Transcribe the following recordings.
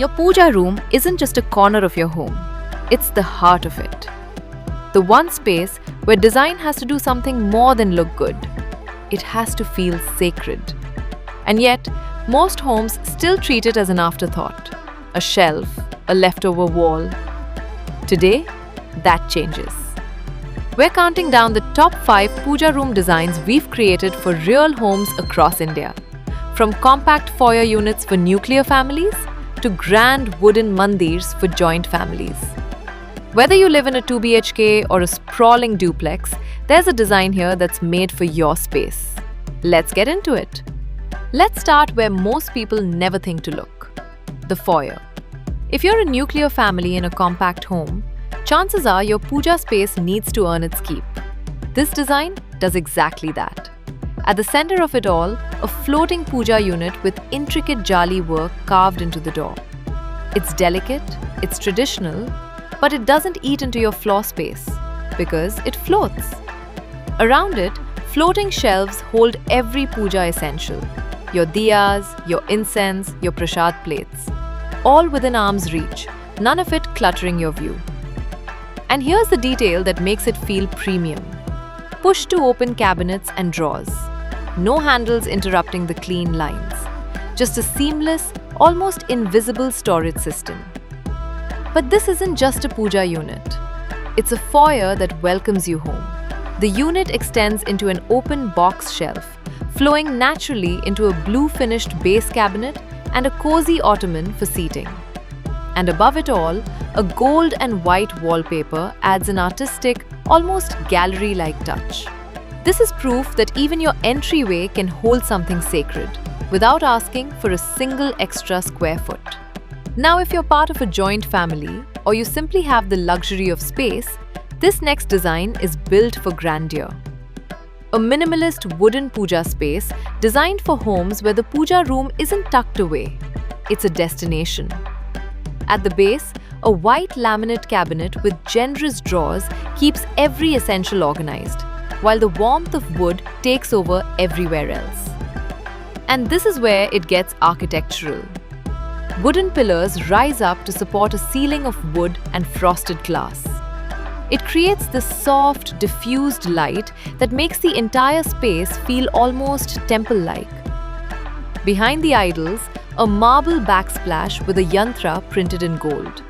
Your puja room isn't just a corner of your home, it's the heart of it. The one space where design has to do something more than look good. It has to feel sacred. And yet, most homes still treat it as an afterthought, a shelf, a leftover wall. Today, that changes. We're counting down the top 5 Pooja Room designs we've created for real homes across India. From compact foyer units for nuclear families to grand wooden mandirs for joint families. Whether you live in a 2 BHK or a sprawling duplex, there's a design here that's made for your space. Let's get into it. Let's start where most people never think to look. The foyer. If you're a nuclear family in a compact home, chances are your puja space needs to earn its keep. This design does exactly that. At the center of it all, a floating puja unit with intricate jali work carved into the door. It's delicate, it's traditional, but it doesn't eat into your floor space because it floats. Around it, floating shelves hold every puja essential. Your diyas, your incense, your prasad plates. All within arm's reach, none of it cluttering your view. And here's the detail that makes it feel premium. Push-to-open cabinets and drawers. No handles interrupting the clean lines. Just a seamless, almost invisible storage system. But this isn't just a puja unit. It's a foyer that welcomes you home. The unit extends into an open box shelf, flowing naturally into a blue-finished base cabinet and a cozy ottoman for seating. And above it all, a gold and white wallpaper adds an artistic, almost gallery-like touch. This is proof that even your entryway can hold something sacred, without asking for a single extra square foot. Now, if you're part of a joint family, or you simply have the luxury of space, this next design is built for grandeur. A minimalist wooden puja space designed for homes where the puja room isn't tucked away. It's a destination. At the base, a white laminate cabinet with generous drawers keeps every essential organized, while the warmth of wood takes over everywhere else. And this is where it gets architectural. Wooden pillars rise up to support a ceiling of wood and frosted glass. It creates this soft, diffused light that makes the entire space feel almost temple-like. Behind the idols, a marble backsplash with a yantra printed in gold.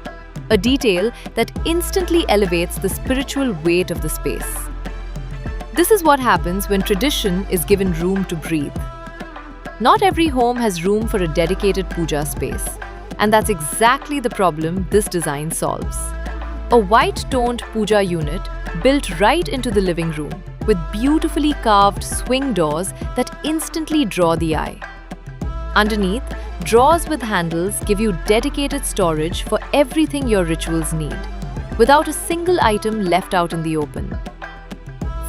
A detail that instantly elevates the spiritual weight of the space. This is what happens when tradition is given room to breathe. Not every home has room for a dedicated puja space, and that's exactly the problem this design solves. A white-toned puja unit built right into the living room with beautifully carved swing doors that instantly draw the eye. Underneath, drawers with handles give you dedicated storage for everything your rituals need, without a single item left out in the open.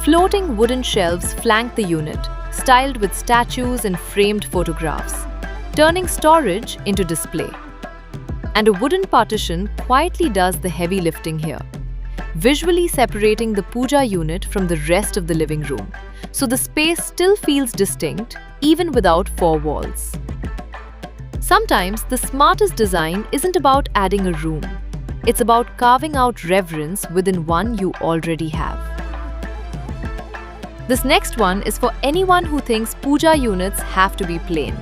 Floating wooden shelves flank the unit, styled with statues and framed photographs, turning storage into display. And a wooden partition quietly does the heavy lifting here, visually separating the puja unit from the rest of the living room, so the space still feels distinct even without 4 walls. Sometimes the smartest design isn't about adding a room. It's about carving out reverence within one you already have. This next one is for anyone who thinks puja units have to be plain.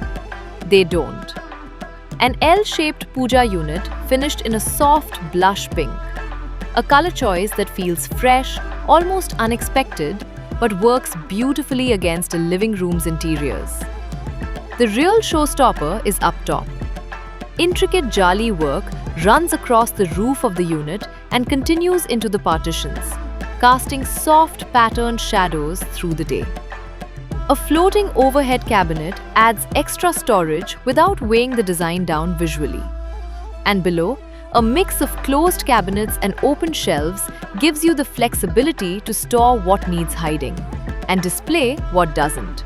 They don't. An L-shaped puja unit finished in a soft blush pink. A color choice that feels fresh, almost unexpected, but works beautifully against a living room's interiors. The real showstopper is up top. Intricate jali work runs across the roof of the unit and continues into the partitions, casting soft patterned shadows through the day. A floating overhead cabinet adds extra storage without weighing the design down visually. And below, a mix of closed cabinets and open shelves gives you the flexibility to store what needs hiding and display what doesn't.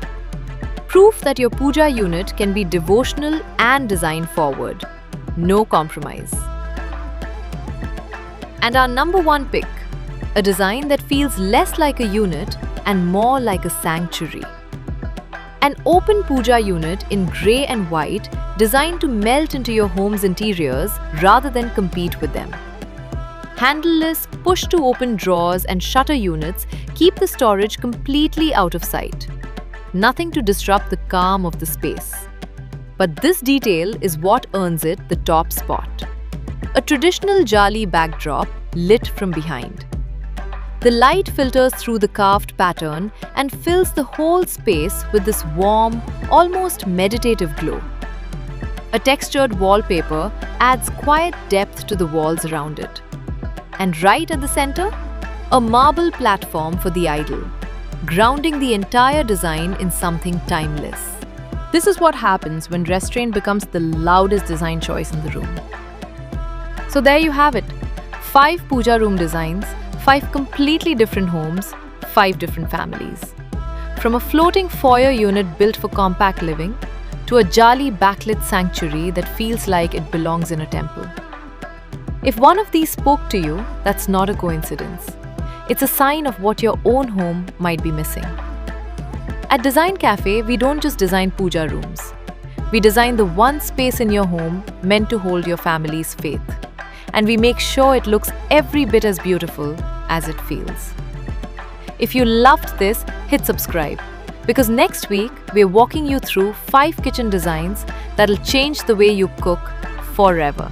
Proof that your puja unit can be devotional and design forward. No compromise. And our number 1 pick, a design that feels less like a unit and more like a sanctuary. An open Puja unit in grey and white designed to melt into your home's interiors rather than compete with them. Handleless, push-to-open drawers and shutter units keep the storage completely out of sight. Nothing to disrupt the calm of the space. But this detail is what earns it the top spot. A traditional jali backdrop lit from behind. The light filters through the carved pattern and fills the whole space with this warm, almost meditative glow. A textured wallpaper adds quiet depth to the walls around it. And right at the center, a marble platform for the idol, grounding the entire design in something timeless. This is what happens when restraint becomes the loudest design choice in the room. So there you have it, 5 Puja room designs, 5 completely different homes, 5 different families. From a floating foyer unit built for compact living, to a jali backlit sanctuary that feels like it belongs in a temple. If one of these spoke to you, that's not a coincidence. It's a sign of what your own home might be missing. At DesignCafe, we don't just design Puja rooms. We design the one space in your home meant to hold your family's faith. And we make sure it looks every bit as beautiful as it feels. If you loved this, hit subscribe. Because next week, we're walking you through 5 kitchen designs that'll change the way you cook forever.